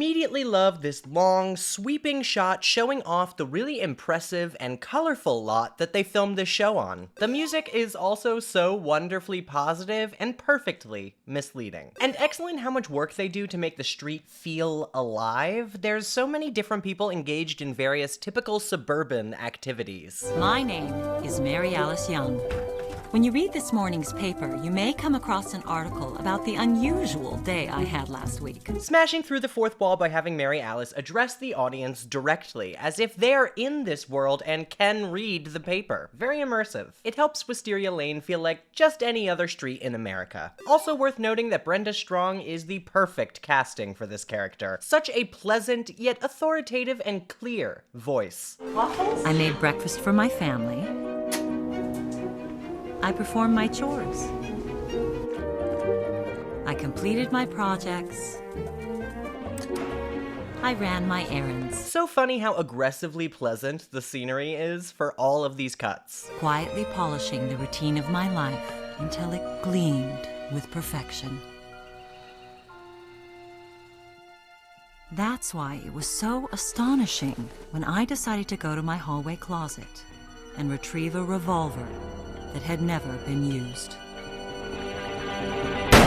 immediately love this long, sweeping shot showing off the really impressive and colorful lot that they filmed this show on. The music is also so wonderfully positive and perfectly misleading. And excellent how much work they do to make the street feel alive. There's so many different people engaged in various typical suburban activities. My name is Mary Alice Young. When you read this morning's paper, you may come across an article about the unusual day I had last week. Smashing through the fourth wall by having Mary Alice address the audience directly, as if they're in this world and can read the paper. Very immersive. It helps Wisteria Lane feel like just any other street in America. Also worth noting that Brenda Strong is the perfect casting for this character. Such a pleasant, yet authoritative and clear voice. I made breakfast for my family. I performed my chores. I completed my projects. I ran my errands. So funny how aggressively pleasant the scenery is for all of these cuts. Quietly polishing the routine of my life until it gleamed with perfection. That's why it was so astonishing when I decided to go to my hallway closet and retrieve a revolver that had never been used.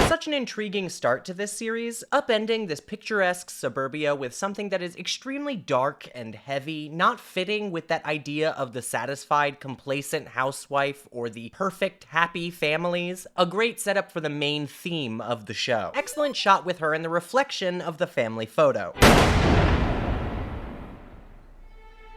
Such an intriguing start to this series, upending this picturesque suburbia with something that is extremely dark and heavy, not fitting with that idea of the satisfied, complacent housewife or the perfect, happy families. A great setup for the main theme of the show. Excellent shot with her in the reflection of the family photo.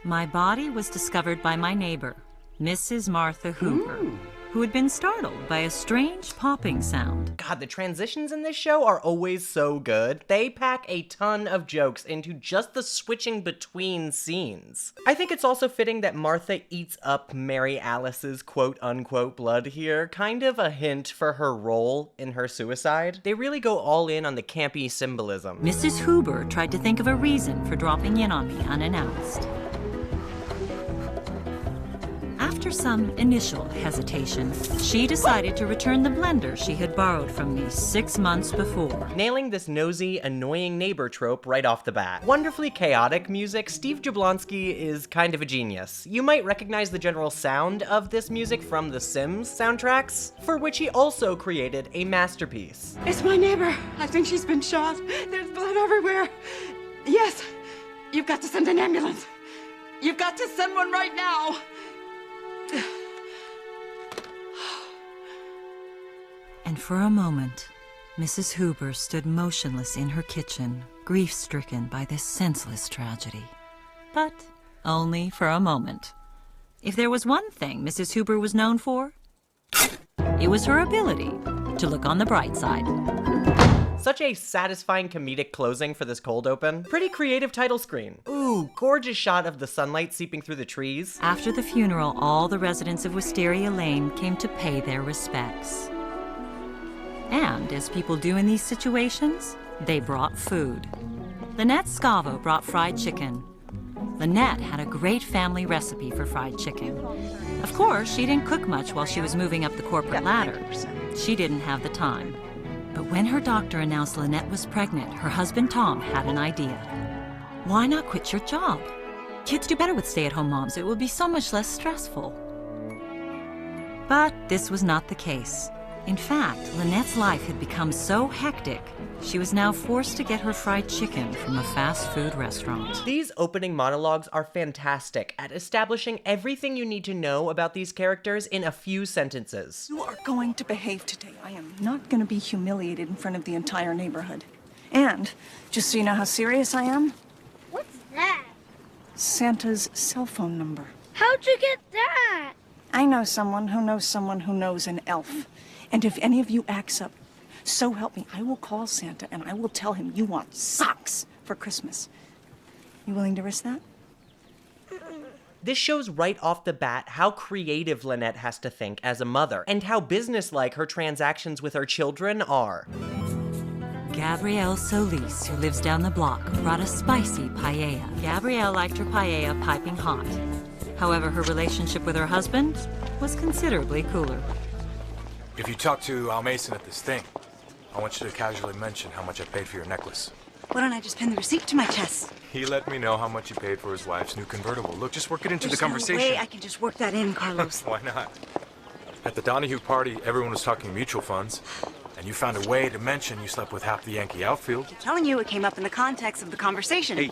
My body was discovered by my neighbor, Mrs. Martha Hoover, who had been startled by a strange popping sound. God, the transitions in this show are always so good. They pack a ton of jokes into just the switching between scenes. I think it's also fitting that Martha eats up Mary Alice's quote-unquote blood here, kind of a hint for her role in her suicide. They really go all in on the campy symbolism. Mrs. Hoover tried to think of a reason for dropping in on me unannounced. After some initial hesitation, she decided to return the blender she had borrowed from me 6 months before. Nailing this nosy, annoying neighbor trope right off the bat. Wonderfully chaotic music, Steve Jablonsky is kind of a genius. You might recognize the general sound of this music from the Sims soundtracks, for which he also created a masterpiece. It's my neighbor. I think she's been shot. There's blood everywhere. Yes, you've got to send an ambulance. You've got to send one right now. And for a moment, Mrs. Hoover stood motionless in her kitchen, grief-stricken by this senseless tragedy. But only for a moment. If there was one thing Mrs. Hoover was known for, it was her ability to look on the bright side. Such a satisfying comedic closing for this cold open. Pretty creative title screen. Ooh, gorgeous shot of the sunlight seeping through the trees. After the funeral, all the residents of Wisteria Lane came to pay their respects. And, as people do in these situations, they brought food. Lynette Scavo brought fried chicken. Lynette had a great family recipe for fried chicken. Of course, she didn't cook much while she was moving up the corporate ladder. She didn't have the time. But when her doctor announced Lynette was pregnant, her husband Tom had an idea. Why not quit your job? Kids do better with stay-at-home moms. It would be so much less stressful. But this was not the case. In fact, Lynette's life had become so hectic, she was now forced to get her fried chicken from a fast food restaurant. These opening monologues are fantastic at establishing everything you need to know about these characters in a few sentences. You are going to behave today. I am not going to be humiliated in front of the entire neighborhood. And, just so you know how serious I am, What's that? Santa's cell phone number. How'd you get that? I know someone who knows someone who knows an elf. And if any of you acts up, so help me, I will call Santa and I will tell him you want socks for Christmas. You willing to risk that? This shows right off the bat how creative Lynette has to think as a mother, and how businesslike her transactions with her children are. Gabrielle Solis, who lives down the block, brought a spicy paella. Gabrielle liked her paella piping hot. However, her relationship with her husband was considerably cooler. If you talk to Al Mason at this thing, I want you to casually mention how much I paid for your necklace. Why don't I just pin the receipt to my chest? He let me know how much he paid for his wife's new convertible. Look, just work it into There's the conversation. no way I can just work that in, Carlos. Why not? At the Donahue party, everyone was talking mutual funds. And you found a way to mention you slept with half the Yankee outfield. I'm telling you, it came up in the context of the conversation. Hey,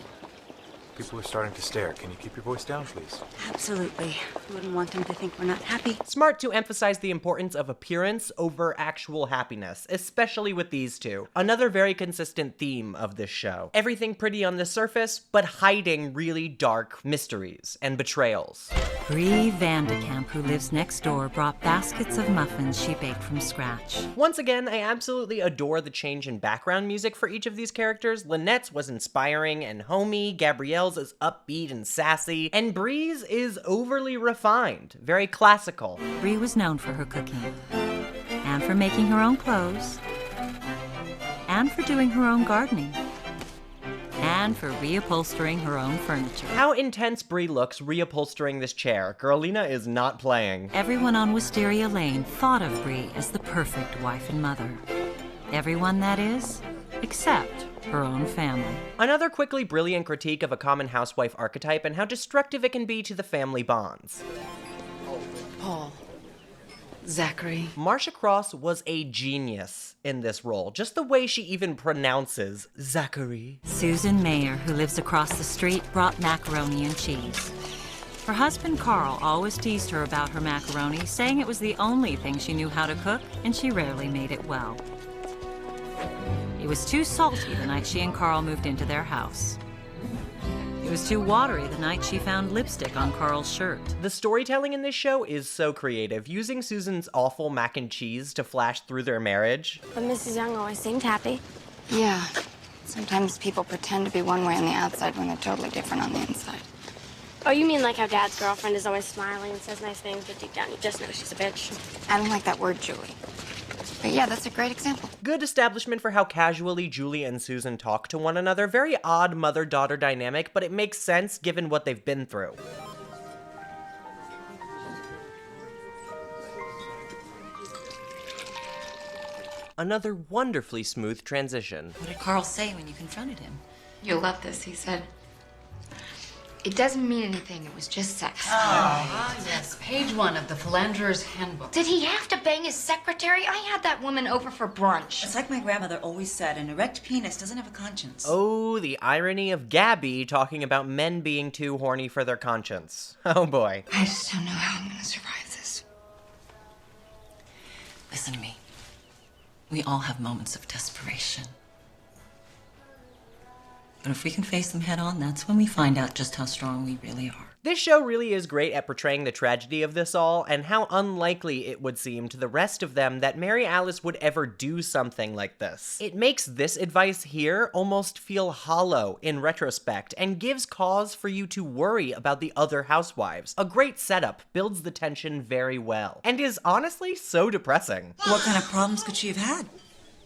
people are starting to stare. Can you keep your voice down, please? Absolutely. I wouldn't want them to think we're not happy. Smart to emphasize the importance of appearance over actual happiness, especially with these two. Another very consistent theme of this show. Everything pretty on the surface, but hiding really dark mysteries and betrayals. Bree Vandekamp, who lives next door, brought baskets of muffins she baked from scratch. Once again, I absolutely adore the change in background music for each of these characters. Lynette's was inspiring and homey, Gabrielle's is upbeat and sassy, and Bree's is overly refined, very classical. Bree was known for her cooking, and for making her own clothes, and for doing her own gardening, and for reupholstering her own furniture. How intense Bree looks reupholstering this chair. Girlina is not playing. Everyone on Wisteria Lane thought of Bree as the perfect wife and mother. Everyone, that is, except her own family. Another quickly brilliant critique of a common housewife archetype and how destructive it can be to the family bonds. Paul. Zachary. Marcia Cross was a genius in this role, just the way she even pronounces Zachary. Susan Mayer, who lives across the street, brought macaroni and cheese. Her husband Carl always teased her about her macaroni, saying it was the only thing she knew how to cook, and she rarely made it well. It was too salty the night she and Carl moved into their house. It was too watery the night she found lipstick on Carl's shirt. The storytelling in this show is so creative, using Susan's awful mac and cheese to flash through their marriage. But Mrs. Young always seemed happy. Yeah. Sometimes people pretend to be one way on the outside when they're totally different on the inside. Oh, you mean like how Dad's girlfriend is always smiling and says nice things, but deep down you just know she's a bitch. I don't like that word, Julie. But yeah, that's a great example. Good establishment for how casually Julie and Susan talk to one another. Very odd mother-daughter dynamic, but it makes sense given what they've been through. Another wonderfully smooth transition. What did Carl say when you confronted him? You'll love this, he said. It doesn't mean anything, it was just sex. Yes, page 1 of the Philanderer's Handbook. Did he have to bang his secretary? I had that woman over for brunch. It's like my grandmother always said, an erect penis doesn't have a conscience. Oh, the irony of Gabby talking about men being too horny for their conscience. Oh boy. I just don't know how I'm gonna survive this. Listen to me. We all have moments of desperation. But if we can face them head on, that's when we find out just how strong we really are. This show really is great at portraying the tragedy of this all, and how unlikely it would seem to the rest of them that Mary Alice would ever do something like this. It makes this advice here almost feel hollow in retrospect, and gives cause for you to worry about the other housewives. A great setup, builds the tension very well, and is honestly so depressing. What kind of problems could she have had?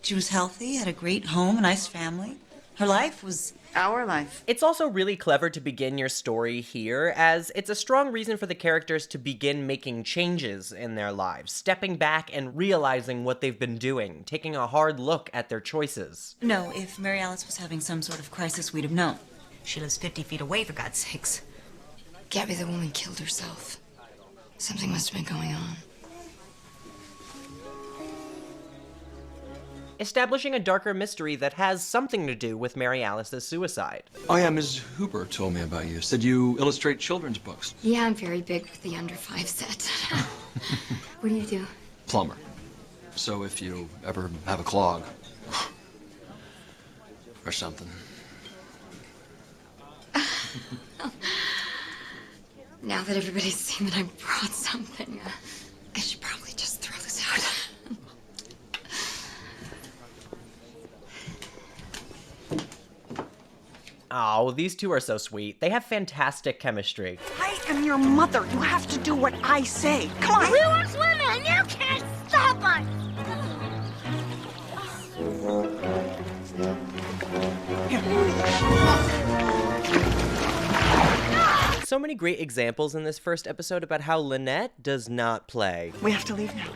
She was healthy, had a great home, a nice family. Her life was our life. It's also really clever to begin your story here, as it's a strong reason for the characters to begin making changes in their lives, stepping back and realizing what they've been doing, taking a hard look at their choices. No, if Mary Alice was having some sort of crisis, we'd have known. She lives 50 feet away, for God's sakes. Gabby, the woman killed herself. Something must have been going on. Establishing a darker mystery that has something to do with Mary Alice's suicide. Oh yeah, Ms. Hooper told me about you. Said you illustrate children's books. Yeah, I'm very big with the under 5 set. What do you do? Plumber. So if you ever have a clog or something. Now that everybody's seen that I brought something, I should probably just throw this out. Oh, these two are so sweet. They have fantastic chemistry. I am your mother. You have to do what I say. Come on. We want swimming and you can't stop us! So many great examples in this first episode about how Lynette does not play. We have to leave now.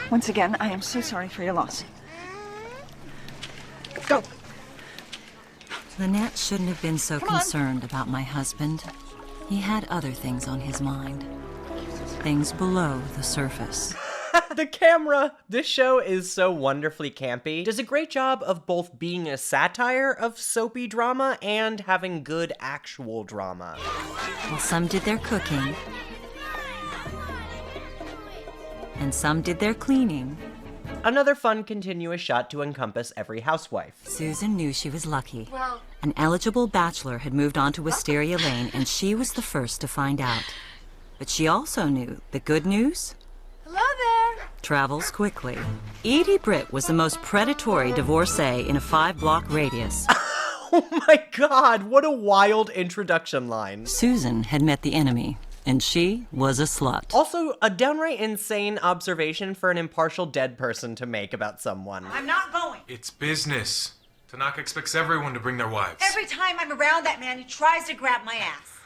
Once again, I am so sorry for your loss. Go. Lynette shouldn't have been so concerned about my husband. He had other things on his mind. Things below the surface. The camera! This show is so wonderfully campy. Does a great job of both being a satire of soapy drama and having good actual drama. Well, some did their cooking. And some did their cleaning. Another fun continuous shot to encompass every housewife. Susan knew she was lucky. Well, An eligible bachelor had moved on to Wisteria Lane, and she was the first to find out. But she also knew the good news hello there. travels quickly. Edie Britt was the most predatory divorcee in a 5-block radius. Oh my god, what a wild introduction line. Susan had met the enemy, and she was a slut. Also, a downright insane observation for an impartial dead person to make about someone. I'm not going. It's business. Tanaka expects everyone to bring their wives. Every time I'm around that man, he tries to grab my ass.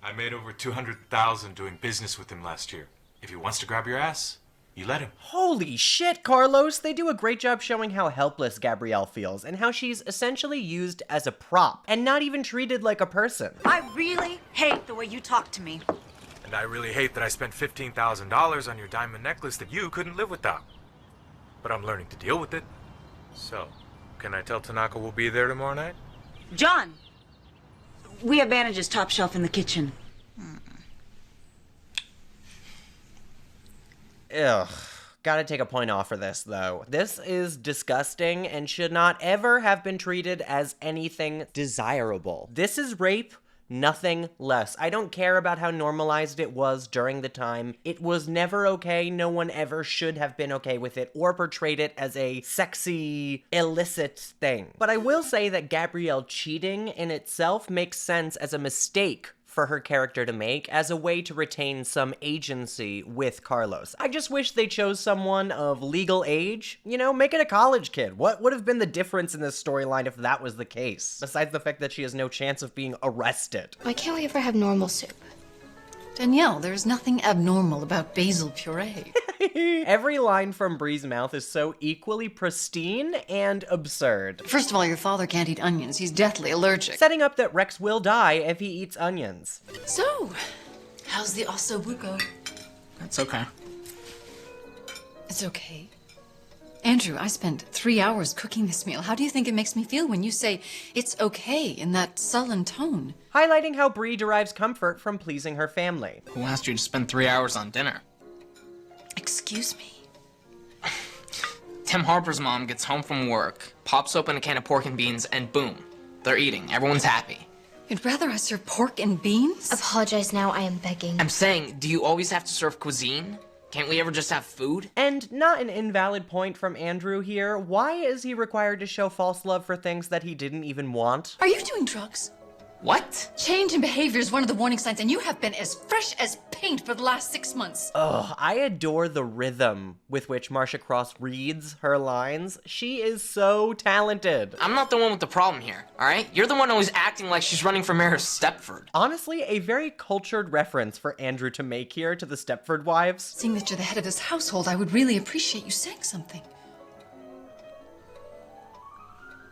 I made over $200,000 doing business with him last year. If he wants to grab your ass, you let him. Holy shit, Carlos! They do a great job showing how helpless Gabrielle feels and how she's essentially used as a prop and not even treated like a person. I really hate the way you talk to me. And I really hate that I spent $15,000 on your diamond necklace that you couldn't live without. But I'm learning to deal with it. So, can I tell Tanaka we'll be there tomorrow night? John, we have bandages top shelf in the kitchen. Ugh. Gotta take a point off for this, though. This is disgusting and should not ever have been treated as anything desirable. This is rape, nothing less. I don't care about how normalized it was during the time. It was never okay. No one ever should have been okay with it or portrayed it as a sexy, illicit thing. But I will say that Gabrielle cheating in itself makes sense as a mistake for her character to make as a way to retain some agency with Carlos. I just wish they chose someone of legal age. You know, make it a college kid. What would have been the difference in this storyline if that was the case? Besides the fact that she has no chance of being arrested. Why can't we ever have normal soup? Danielle, there's nothing abnormal about basil puree. Every line from Bree's mouth is so equally pristine and absurd. First of all, your father can't eat onions. He's deathly allergic. Setting up that Rex will die if he eats onions. So, how's the ossobuco? That's okay. It's okay. Andrew, I spent 3 hours cooking this meal. How do you think it makes me feel when you say it's okay in that sullen tone? Highlighting how Bree derives comfort from pleasing her family. Who asked you to spend 3 hours on dinner? Excuse me? Tim Harper's mom gets home from work, pops open a can of pork and beans, and boom, they're eating. Everyone's happy. You'd rather I serve pork and beans? Apologize now, I am begging. I'm saying, do you always have to serve cuisine? Can't we ever just have food? And not an invalid point from Andrew here. Why is he required to show false love for things that he didn't even want? Are you doing drugs? What? Change in behavior is one of the warning signs, and you have been as fresh as paint for the last 6 months. Ugh, I adore the rhythm with which Marcia Cross reads her lines. She is so talented. I'm not the one with the problem here, alright? You're the one always acting like she's running for mayor of Stepford. Honestly, a very cultured reference for Andrew to make here to the Stepford Wives. Seeing that you're the head of this household, I would really appreciate you saying something.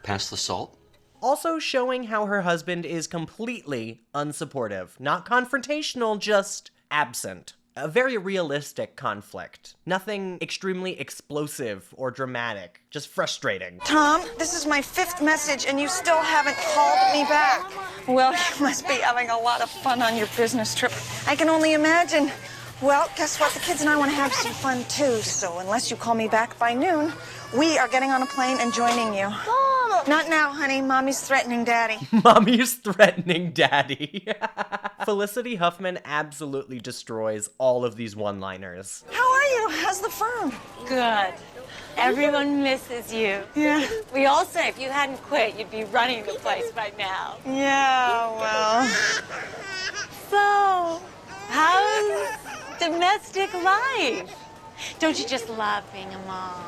Pass the salt? Also showing how her husband is completely unsupportive. Not confrontational, just absent. A very realistic conflict. Nothing extremely explosive or dramatic. Just frustrating. Tom, this is my 5th message and you still haven't called me back. Well, you must be having a lot of fun on your business trip. I can only imagine. Well, guess what? The kids and I want to have some fun too, so unless you call me back by noon, we are getting on a plane and joining you. Mom! Not now, honey. Mommy's threatening Daddy. Mommy's threatening Daddy. Felicity Huffman absolutely destroys all of these one-liners. How are you? How's the firm? Good. Everyone misses you. Yeah. We all say if you hadn't quit, you'd be running the place by now. Yeah, well. So, how's domestic life? Don't you just love being a mom?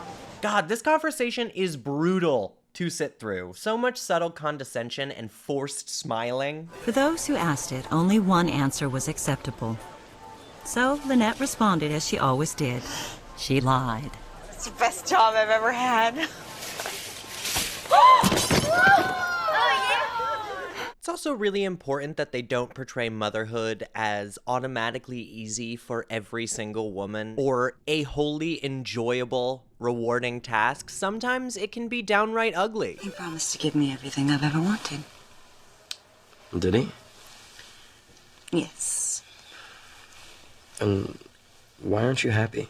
God, this conversation is brutal to sit through. So much subtle condescension and forced smiling. For those who asked it, only one answer was acceptable. So Lynette responded as she always did. She lied. It's the best job I've ever had. It's also really important that they don't portray motherhood as automatically easy for every single woman or a wholly enjoyable, rewarding task. Sometimes it can be downright ugly. He promised to give me everything I've ever wanted. Did he? Yes. And why aren't you happy?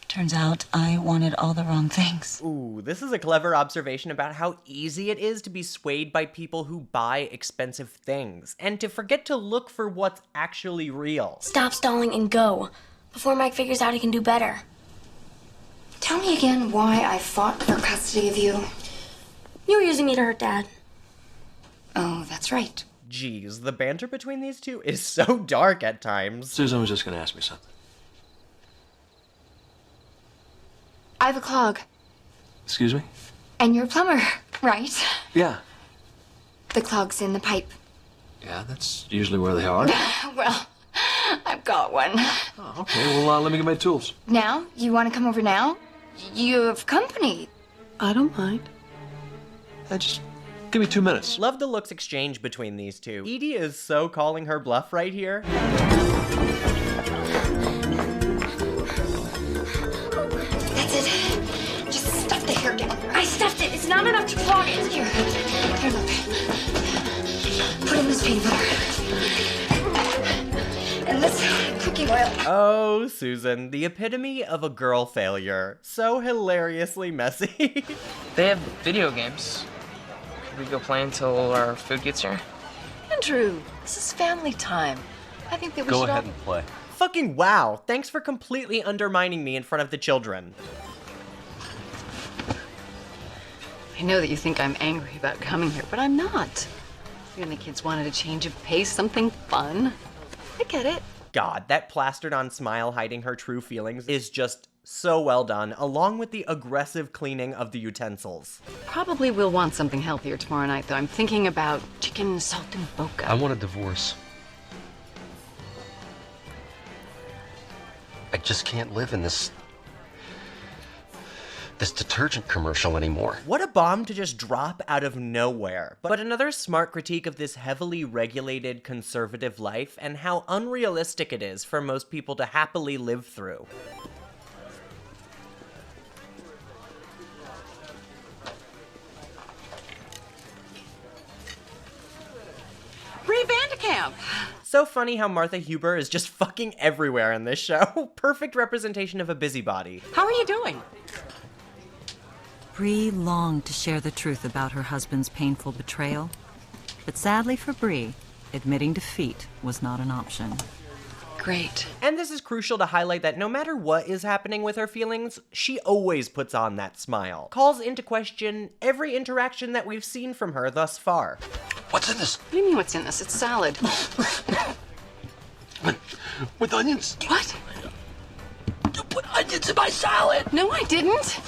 Turns out I wanted all the wrong things. Ooh, this is a clever observation about how easy it is to be swayed by people who buy expensive things and to forget to look for what's actually real. Stop stalling and go, before Mike figures out he can do better. Tell me again why I fought for custody of you. You were using me to hurt Dad. Oh, that's right. Geez, the banter between these two is so dark at times. Susan was just gonna ask me something. I have a clog. Excuse me? And you're a plumber, right? Yeah. The clog's in the pipe. Yeah, that's usually where they are. Well, I've got one. Oh, okay, well, let me get my tools. Now? You want to come over now? You have company. I don't mind. Just give me 2 minutes. Love the looks exchange between these two. Edie is so calling her bluff right here. Just stuff the hair down. I stuffed it. It's not enough to clog it. Here, look. Put in this peanut butter. And this cooking oil. Oh, Susan, the epitome of a girl failure. So hilariously messy. They have video games. Could we go play until our food gets here? Andrew, this is family time. I think that we Go should ahead all... and play. Fucking wow. Thanks for completely undermining me in front of the children. I know that you think I'm angry about coming here, but I'm not. You and the kids wanted a change of pace, something fun. I get it. God, that plastered on smile hiding her true feelings is just so well done, along with the aggressive cleaning of the utensils. Probably will want something healthier tomorrow night, though. I'm thinking about chicken salt and boca. I want a divorce. I just can't live in this detergent commercial anymore. What a bomb to just drop out of nowhere. But another smart critique of this heavily regulated conservative life and how unrealistic it is for most people to happily live through. Bree Vandekamp! So funny how Martha Huber is just fucking everywhere in this show. Perfect representation of a busybody. How are you doing? Bree longed to share the truth about her husband's painful betrayal, but sadly for Bree, admitting defeat was not an option. Great. And this is crucial to highlight that no matter what is happening with her feelings, she always puts on that smile. Calls into question every interaction that we've seen from her thus far. What's in this? What do you mean what's in this? It's salad. With onions? What? You put onions in my salad! No, I didn't.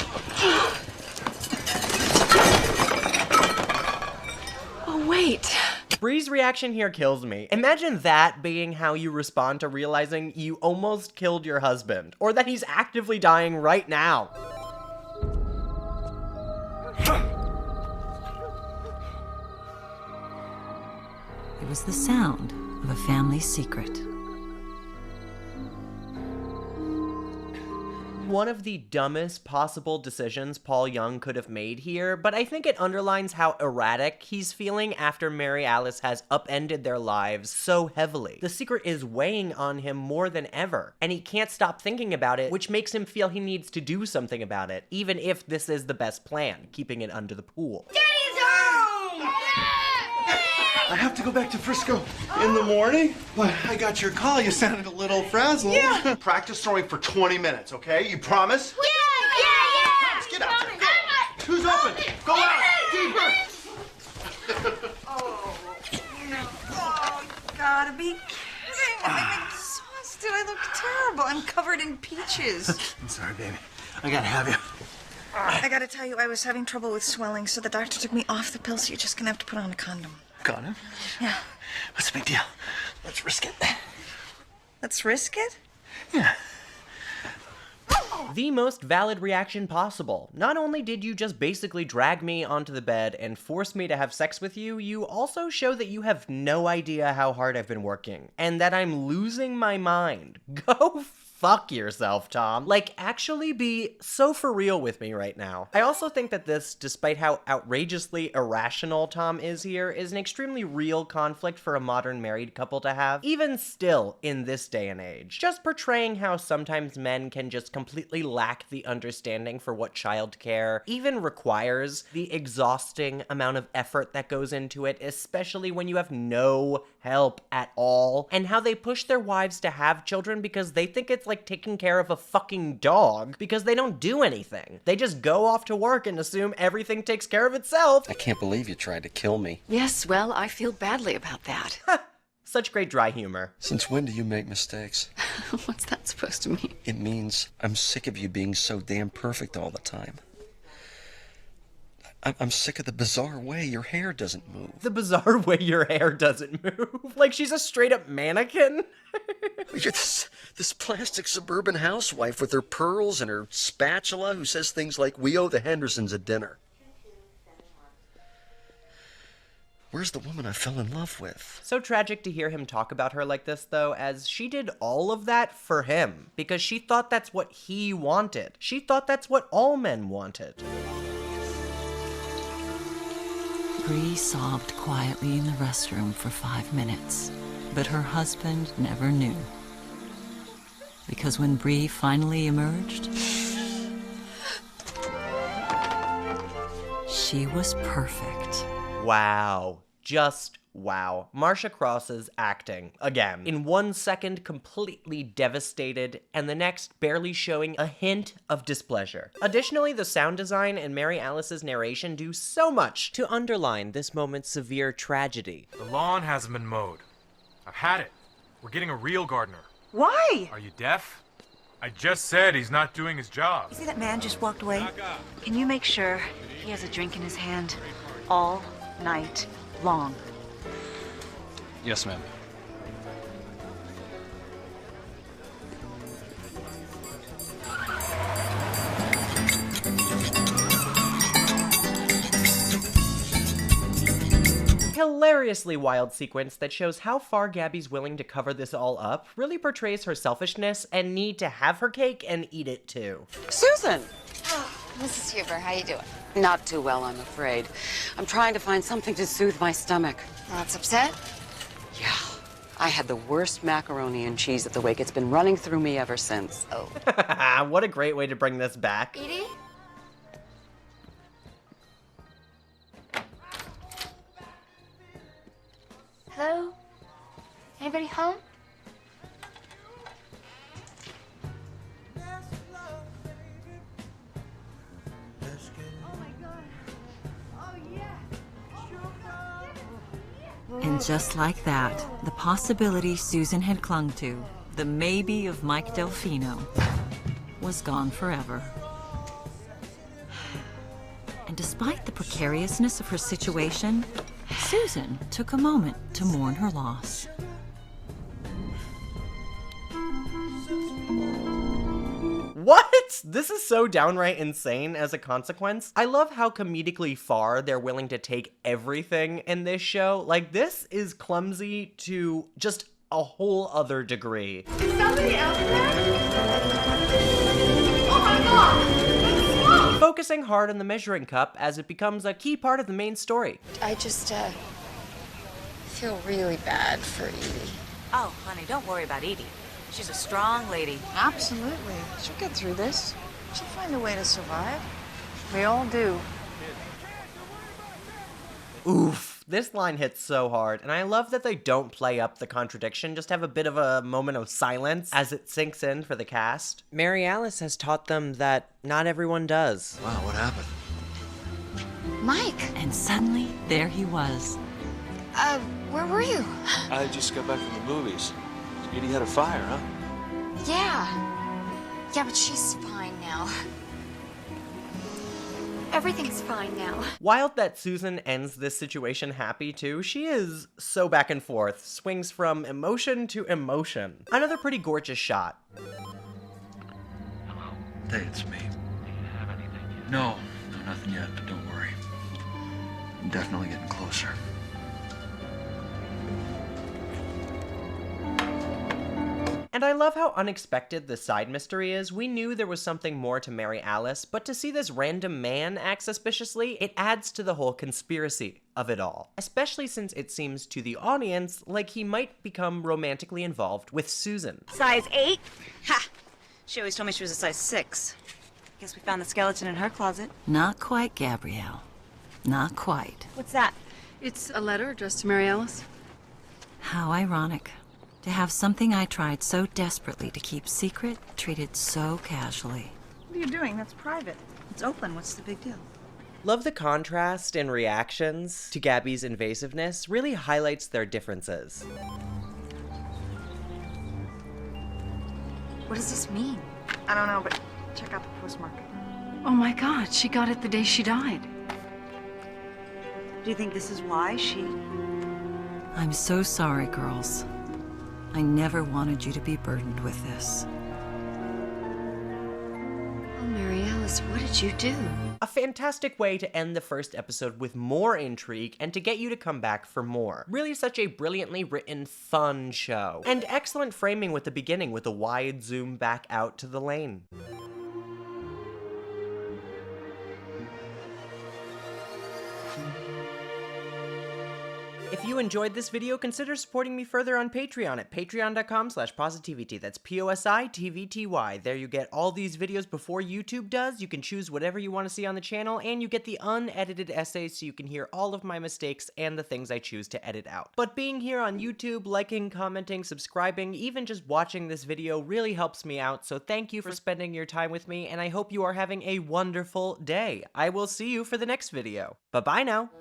Oh, wait. Bree's reaction here kills me. Imagine that being how you respond to realizing you almost killed your husband, or that he's actively dying right now. It was the sound of a family secret. One of the dumbest possible decisions Paul Young could have made here, but I think it underlines how erratic he's feeling after Mary Alice has upended their lives so heavily. The secret is weighing on him more than ever, and he can't stop thinking about it, which makes him feel he needs to do something about it, even if this is the best plan, keeping it under the pool. Daddy's home! I have to go back to Frisco in the morning. But I got your call. You sounded a little frazzled. Yeah. Practice throwing for 20 minutes, okay? You promise? Yeah! Let's get out there. Go. Who's open? Go out. Deeper. Oh, you gotta be kidding. I'm exhausted. I look terrible. I'm covered in peaches. I'm sorry, baby. I gotta have you. I gotta tell you, I was having trouble with swelling, so the doctor took me off the pill, so you're just gonna have to put on a condom. Got him? Yeah. What's the big deal? Let's risk it. Let's risk it? Yeah. Oh, The most valid reaction possible. Not only did you just basically drag me onto the bed and force me to have sex with you, you also show that you have no idea how hard I've been working, and that I'm losing my mind. Go fuck yourself, Tom. Like, actually be so for real with me right now. I also think that this, despite how outrageously irrational Tom is here, is an extremely real conflict for a modern married couple to have, even still in this day and age. Just portraying how sometimes men can just completely lack the understanding for what childcare even requires, the exhausting amount of effort that goes into it, especially when you have no help at all, and how they push their wives to have children because they think it's like taking care of a fucking dog because they don't do anything. They just go off to work and assume everything takes care of itself. I can't believe you tried to kill me. Yes, well, I feel badly about that. Such great dry humor. Since when do you make mistakes? What's that supposed to mean? It means I'm sick of you being so damn perfect all the time. I'm sick of the bizarre way your hair doesn't move. The bizarre way your hair doesn't move? Like she's a straight up mannequin? You're this plastic suburban housewife with her pearls and her spatula who says things like, "We owe the Hendersons a dinner." Where's the woman I fell in love with? So tragic to hear him talk about her like this, though, as she did all of that for him, because she thought that's what he wanted. She thought that's what all men wanted. Bree sobbed quietly in the restroom for 5 minutes, but her husband never knew. Because when Bree finally emerged, she was perfect. Wow. Just wow. Marcia Cross's acting, again, in 1 second completely devastated, and the next barely showing a hint of displeasure. Additionally, the sound design and Mary Alice's narration do so much to underline this moment's severe tragedy. The lawn hasn't been mowed. I've had it. We're getting a real gardener. Why? Are you deaf? I just said he's not doing his job. You see that man just walked away? Can you make sure he has a drink in his hand all night long? Yes, ma'am. Hilariously wild sequence that shows how far Gabby's willing to cover this all up really portrays her selfishness and need to have her cake and eat it too. Susan! Oh, Mrs. Huber, how you doing? Not too well, I'm afraid. I'm trying to find something to soothe my stomach. Lots upset? Yeah. I had the worst macaroni and cheese at the wake. It's been running through me ever since. Oh. What a great way to bring this back. Edie? Hello? Anybody home? And just like that, the possibility Susan had clung to, the maybe of Mike Delfino, was gone forever. And despite the precariousness of her situation, Susan took a moment to mourn her loss. What? This is so downright insane as a consequence. I love how comedically far they're willing to take everything in this show. Like, this is clumsy to just a whole other degree. Is somebody else there? Oh my god! Focusing hard on the measuring cup as it becomes a key part of the main story. I just, feel really bad for Edie. Oh, honey, don't worry about Edie. She's a strong lady. Absolutely. She'll get through this. She'll find a way to survive. We all do. Oof, this line hits so hard, and I love that they don't play up the contradiction, just have a bit of a moment of silence as it sinks in for the cast. Mary Alice has taught them that not everyone does. Wow, what happened? Mike! And suddenly, there he was. Where were you? I just got back from the movies. Edie had a fire, huh? Yeah. Yeah, but she's fine now. Everything's fine now. Wild that Susan ends this situation happy too. She is so back and forth, swings from emotion to emotion. Another pretty gorgeous shot. Hey, it's me. No, nothing yet, but don't worry. I'm definitely getting closer. And I love how unexpected the side mystery is. We knew there was something more to Mary Alice, but to see this random man act suspiciously, it adds to the whole conspiracy of it all. Especially since it seems to the audience like he might become romantically involved with Susan. Size 8? Ha! She always told me she was a size 6. Guess we found the skeleton in her closet. Not quite, Gabrielle. Not quite. What's that? It's a letter addressed to Mary Alice. How ironic. To have something I tried so desperately to keep secret treated so casually. What are you doing? That's private. It's open. What's the big deal? Love the contrast in reactions to Gabby's invasiveness really highlights their differences. What does this mean? I don't know, but check out the postmark. Oh my God, she got it the day she died. Do you think this is why she... I'm so sorry, girls. I never wanted you to be burdened with this. Oh, Mary Alice, what did you do? A fantastic way to end the first episode with more intrigue and to get you to come back for more. Really such a brilliantly written, fun show. And excellent framing with the beginning with a wide zoom back out to the lane. If you enjoyed this video, consider supporting me further on Patreon at patreon.com/PosiTVty. That's PosiTVty. There you get all these videos before YouTube does. You can choose whatever you want to see on the channel, and you get the unedited essays so you can hear all of my mistakes and the things I choose to edit out. But being here on YouTube, liking, commenting, subscribing, even just watching this video really helps me out, so thank you for spending your time with me, and I hope you are having a wonderful day. I will see you for the next video. Bye-bye now.